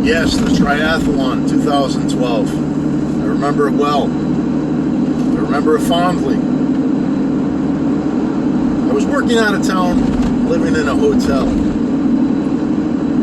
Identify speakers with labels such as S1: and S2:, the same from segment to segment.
S1: Yes, the triathlon 2012. I remember it well. I remember it fondly. I was working out of town, living in a hotel.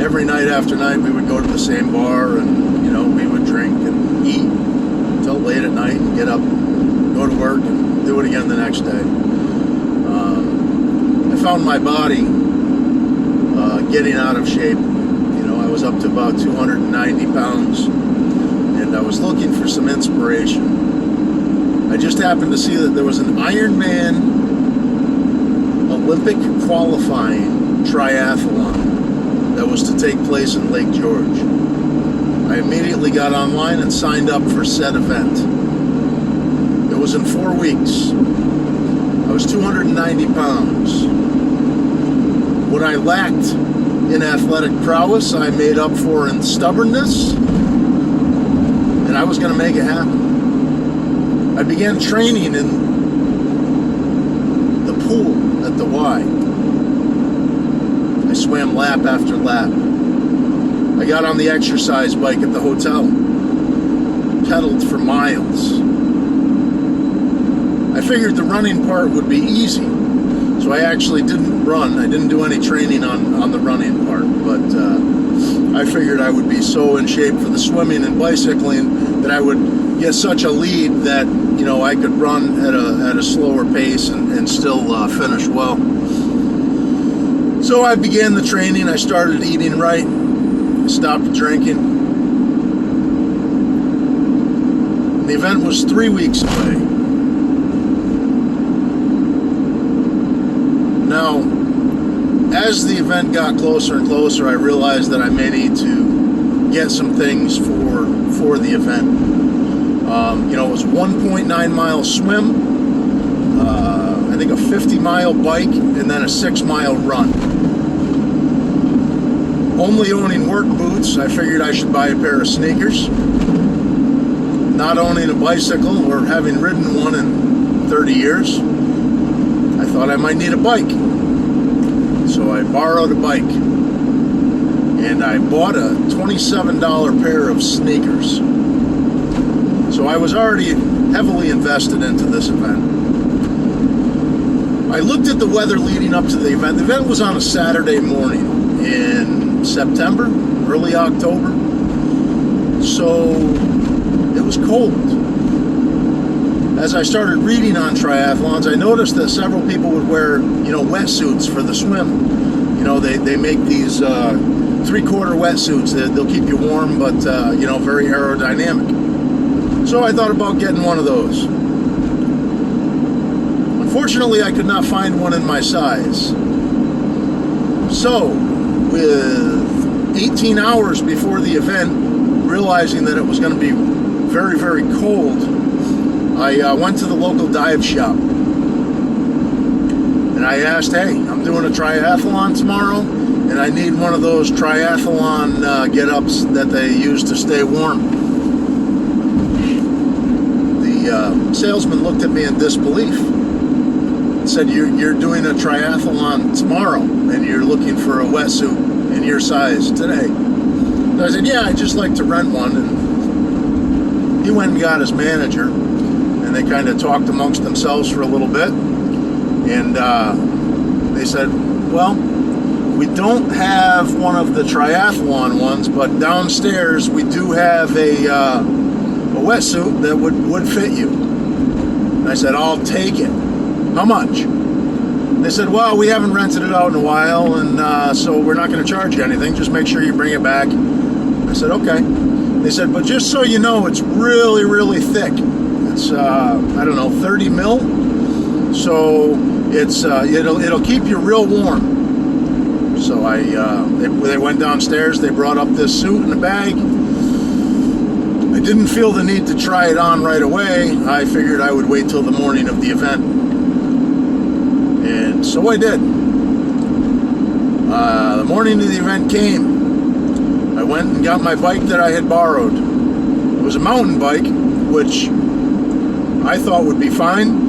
S1: Every night after night we would go to the same bar and, we would drink and eat until late at night and get up, go to work and do it again the next day. I found my body getting out of shape. I was up to about 290 pounds, and I was looking for some inspiration. I just happened to see that there was an Ironman Olympic qualifying triathlon that was to take place in Lake George. I immediately got online and signed up for said event. It was in 4 weeks. I was 290 pounds. What I lacked in athletic prowess, I made up for in stubbornness, and I was going to make it happen. I began training in the pool at the Y. I swam lap after lap. I got on the exercise bike at the hotel, pedaled for miles. I figured the running part would be easy, so I actually didn't run. I didn't do any training on the running part, but I figured I would be so in shape for the swimming and bicycling that I would get such a lead that I could run at a slower pace and still finish well. So I began the training. I started eating right, stopped drinking. The event was 3 weeks away. Now, as the event got closer and closer, I realized that I may need to get some things for the event. It was 1.9 mile swim, I think a 50-mile bike, and then a 6-mile run. Only owning work boots, I figured I should buy a pair of sneakers. Not owning a bicycle or having ridden one in 30 years, I thought I might need a bike. So I borrowed a bike, and I bought a $27 pair of sneakers. So I was already heavily invested into this event. I looked at the weather leading up to the event. The event was on a Saturday morning in September, early October. So it was cold. As I started reading on triathlons, I noticed that several people would wear, wetsuits for the swim. They make these three-quarter wetsuits that they'll keep you warm, but very aerodynamic. So I thought about getting one of those. Unfortunately, I could not find one in my size. So, with 18 hours before the event, realizing that it was going to be very, very cold, I went to the local dive shop. And I asked, hey, I'm doing a triathlon tomorrow, and I need one of those triathlon get-ups that they use to stay warm. The salesman looked at me in disbelief and said, you're doing a triathlon tomorrow, and you're looking for a wetsuit in your size today. And I said, yeah, I'd just like to rent one. And he went and got his manager, and they kind of talked amongst themselves for a little bit. And they said, well, we don't have one of the triathlon ones, but downstairs we do have a wetsuit that would fit you. And I said, I'll take it. How much? They said, well, we haven't rented it out in a while, and so we're not going to charge you anything. Just make sure you bring it back. I said, okay. They said, but just so you know, it's really, really thick. It's, 30 mil. So it's it'll keep you real warm. So they went downstairs. They brought up this suit in a bag. I didn't feel the need to try it on right away. I figured I would wait till the morning of the event, and so I did. The morning of the event came. I went and got my bike that I had borrowed. It was a mountain bike, which I thought would be fine.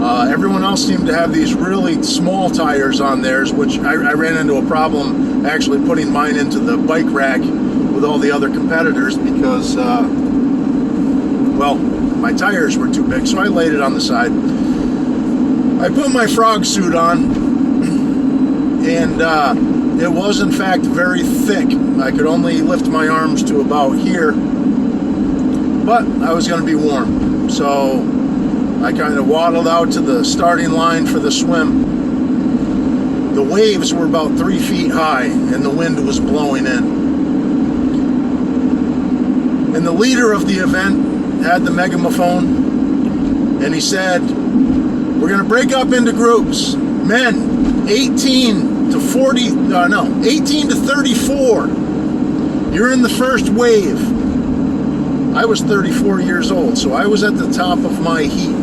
S1: Everyone else seemed to have these really small tires on theirs, which I ran into a problem actually putting mine into the bike rack with with all the other competitors because, well, my tires were too big, so I laid it on the side. I put my frog suit on, and it was in fact very thick. I could only lift my arms to about here, but I was going to be warm. So I kind of waddled out to the starting line for the swim. The waves were about 3 feet high, and the wind was blowing in. And the leader of the event had the megaphone, and he said, "We're going to break up into groups. Men, 18 to 34. You're in the first wave." I was 34 years old, so I was at the top of my heat.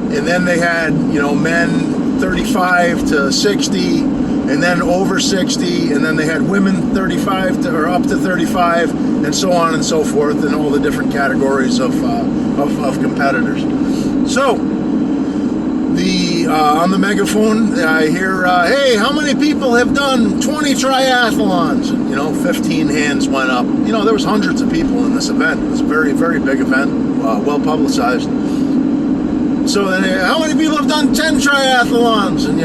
S1: And then they had, men 35 to 60, and then over 60, and then they had women 35 to, or up to 35, and so on and so forth, and all the different categories of competitors. So on the megaphone, I hear, "Hey, how many people have done 20 triathlons?" And, 15 hands went up. There was hundreds of people in this event. It was a very, very big event, well publicized. So then, "How many people have done 10 triathlons?" And,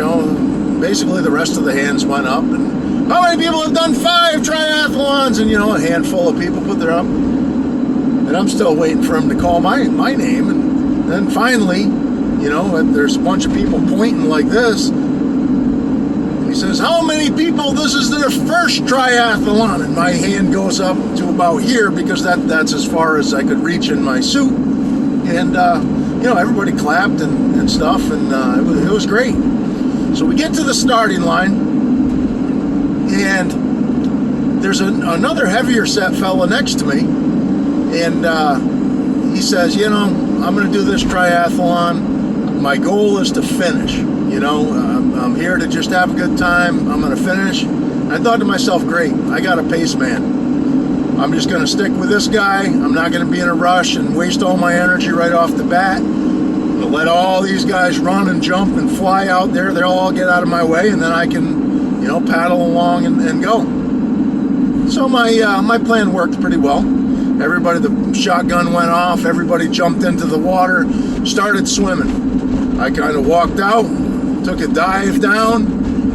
S1: basically the rest of the hands went up. And, "How many people have done 5 triathlons?" And, a handful of people put their up. And I'm still waiting for him to call my name. And then finally, there's a bunch of people pointing like this. And he says, "How many people, this is their first triathlon?" And my hand goes up to about here because that's as far as I could reach in my suit. And, everybody clapped and stuff, and it was great. So we get to the starting line, and there's another heavier set fella next to me, and he says, "I'm going to do this triathlon. My goal is to finish. I'm here to just have a good time. I'm going to finish." I thought to myself, great, I got a pace man. I'm just going to stick with this guy. I'm not going to be in a rush and waste all my energy right off the bat. I'm going to let all these guys run and jump and fly out there. They'll all get out of my way, and then I can, paddle along and go. So my plan worked pretty well. Everybody, the shotgun went off. Everybody jumped into the water, started swimming. I kind of walked out, took a dive down,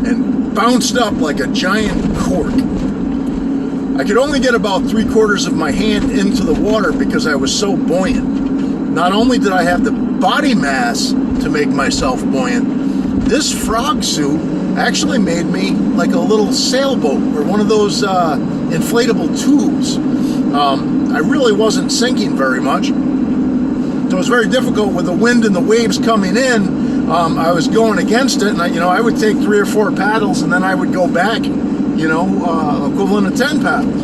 S1: and bounced up like a giant cork. I could only get about 3/4 of my hand into the water because I was so buoyant. Not only did I have the body mass to make myself buoyant, this frog suit actually made me like a little sailboat or one of those inflatable tubes. I really wasn't sinking very much. So it was very difficult with the wind and the waves coming in. I was going against it, and I would take 3 or 4 paddles, and then I would go back, equivalent of 10 paddles.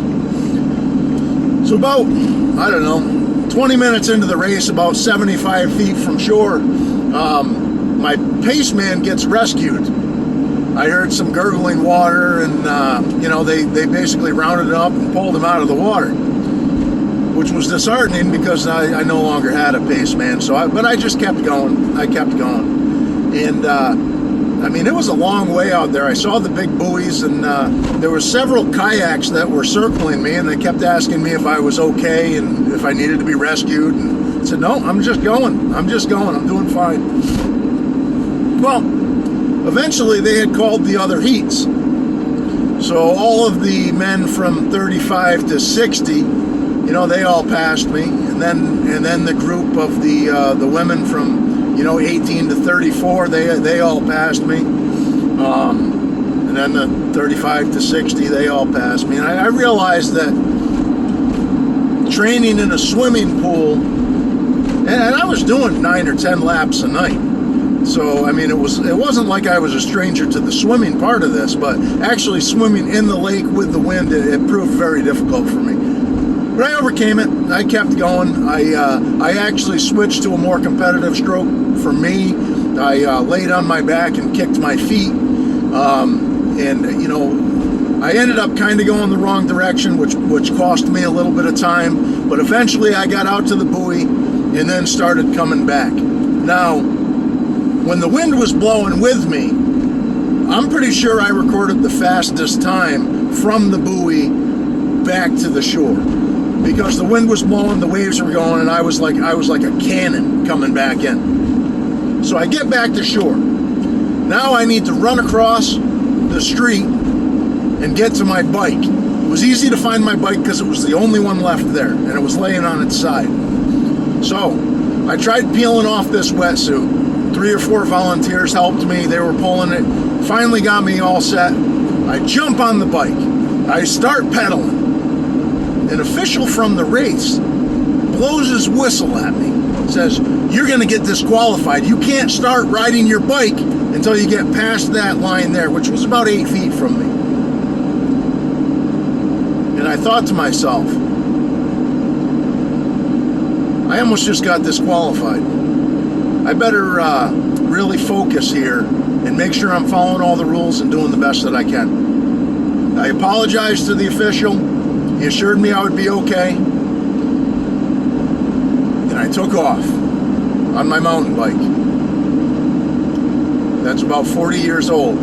S1: So about, 20 minutes into the race, about 75 feet from shore, my pace man gets rescued. I heard some gurgling water, and they basically rounded him up and pulled him out of the water, which was disheartening because I no longer had a pace man. But I just kept going. I kept going, and it was a long way out there. I saw the big buoys, and there were several kayaks that were circling me, and they kept asking me if I was okay and if I needed to be rescued. And I said, "No, I'm just going. I'm doing fine." Well, eventually they had called the other heats. So all of the men from 35 to 60, they all passed me, and then the group of the women from 18 to 34, they all passed me, and then the 35 to 60, they all passed me. And I realized that training in a swimming pool, and I was doing 9 or 10 laps a night. So it wasn't like I was a stranger to the swimming part of this, but actually swimming in the lake with the wind, it proved very difficult for me. But I overcame it. I kept going. I actually switched to a more competitive stroke for me. I laid on my back and kicked my feet. I ended up kind of going the wrong direction, which cost me a little bit of time. But eventually I got out to the buoy and then started coming back. Now, when the wind was blowing with me, I'm pretty sure I recorded the fastest time from the buoy back to the shore, because the wind was blowing, the waves were going, and I was like a cannon coming back in. So I get back to shore. Now I need to run across the street and get to my bike. It was easy to find my bike because it was the only one left there, and it was laying on its side. So I tried peeling off this wetsuit. 3 or 4 volunteers helped me. They were pulling it. Finally got me all set. I jump on the bike. I start pedaling. An official from the race blows his whistle at me. Says, "You're going to get disqualified. You can't start riding your bike until you get past that line there," which was about 8 feet from me. And I thought to myself, I almost just got disqualified. I better really focus here and make sure I'm following all the rules and doing the best that I can. I apologized to the official. He assured me I would be okay. And I took off on my mountain bike. That's about 40 years old.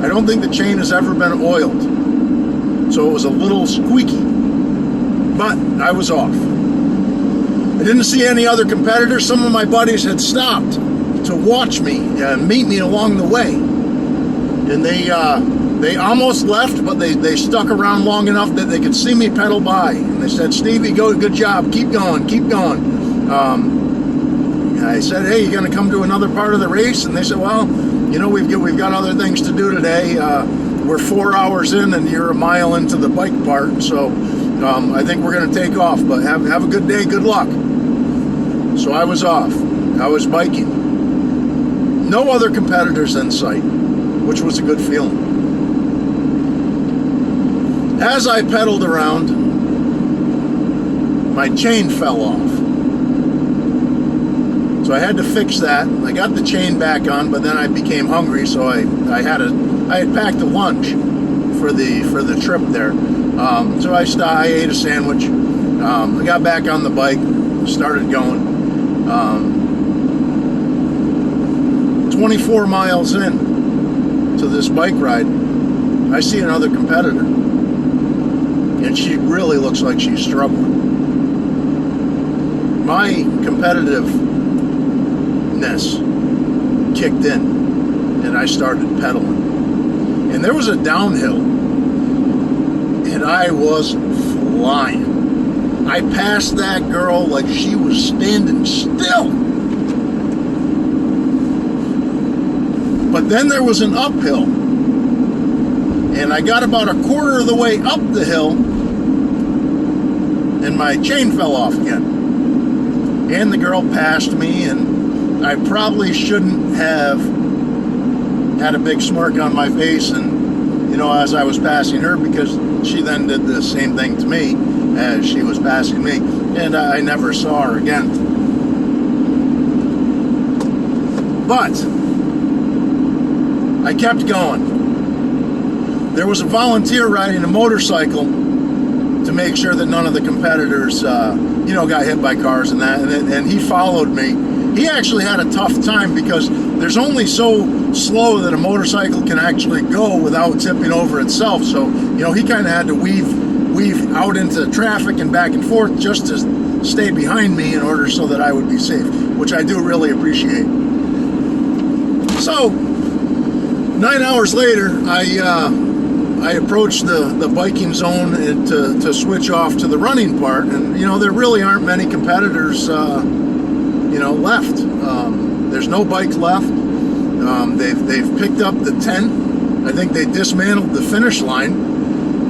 S1: I don't think the chain has ever been oiled, so it was a little squeaky, but I was off. I didn't see any other competitors. Some of my buddies had stopped to watch me and meet me along the way, and they almost left, but they stuck around long enough that they could see me pedal by, and they said, "Stevie, good job, keep going, keep going." I said, "Hey, you going to come to another part of the race?" And they said, "Well, you know, we've got other things to do today. We're 4 hours in, and you're a mile into the bike part, so I think we're going to take off. But have a good day, good luck." So I was off. I was biking. No other competitors in sight, which was a good feeling. As I pedaled around, my chain fell off. So I had to fix that. I got the chain back on, but then I became hungry, so I had packed a lunch for the trip there. So I ate a sandwich. I got back on the bike, started going. 24 miles in to this bike ride, I see another competitor, and she really looks like she's struggling. My competitiveness kicked in, and I started pedaling. And there was a downhill, and I was flying. I passed that girl like she was standing still. But then there was an uphill, and I got about a quarter of the way up the hill, and my chain fell off again. And the girl passed me, and I probably shouldn't have had a big smirk on my face, and as I was passing her, because she then did the same thing to me as she was passing me, and I never saw her again. But I kept going. There was a volunteer riding a motorcycle to make sure that none of the competitors, got hit by cars and that, and he followed me. He actually had a tough time because there's only so slow that a motorcycle can actually go without tipping over itself. So, he kind of had to weave out into traffic and back and forth just to stay behind me in order so that I would be safe, which I do really appreciate. So, 9 hours later, I approached the biking zone to switch off to the running part, and there really aren't many competitors left. There's no bike left. They've picked up the tent. I think they dismantled the finish line,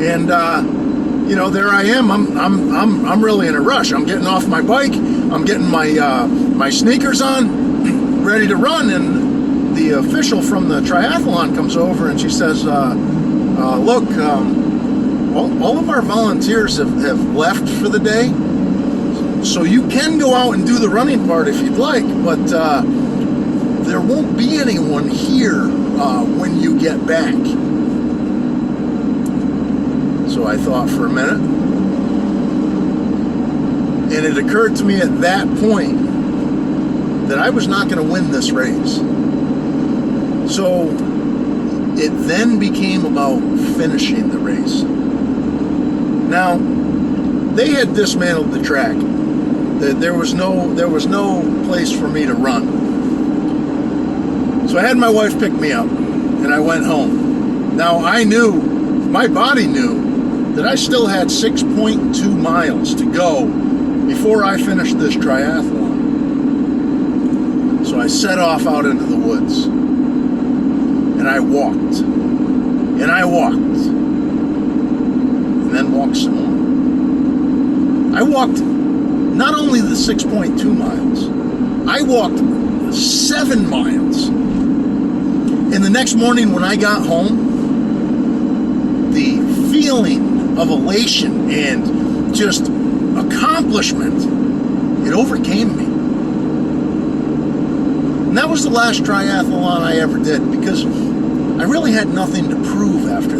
S1: and there I am. I'm really in a rush. I'm getting off my bike. I'm getting my sneakers on, ready to run, and the official from the triathlon comes over and she says, "Look, all of our volunteers have left for the day, so you can go out and do the running part if you'd like, but there won't be anyone here when you get back." So I thought for a minute, and it occurred to me at that point that I was not going to win this race. So it then became about finishing the race. Now, they had dismantled the track. There was no place for me to run. So I had my wife pick me up, and I went home. Now, my body knew that I still had 6.2 miles to go before I finished this triathlon. So I set off out into the woods, and I walked, and then walked some more. I walked not only the 6.2 miles, I walked 7 miles. And the next morning when I got home, the feeling of elation and just accomplishment, it overcame me. And that was the last triathlon I ever did, because I really had nothing to prove after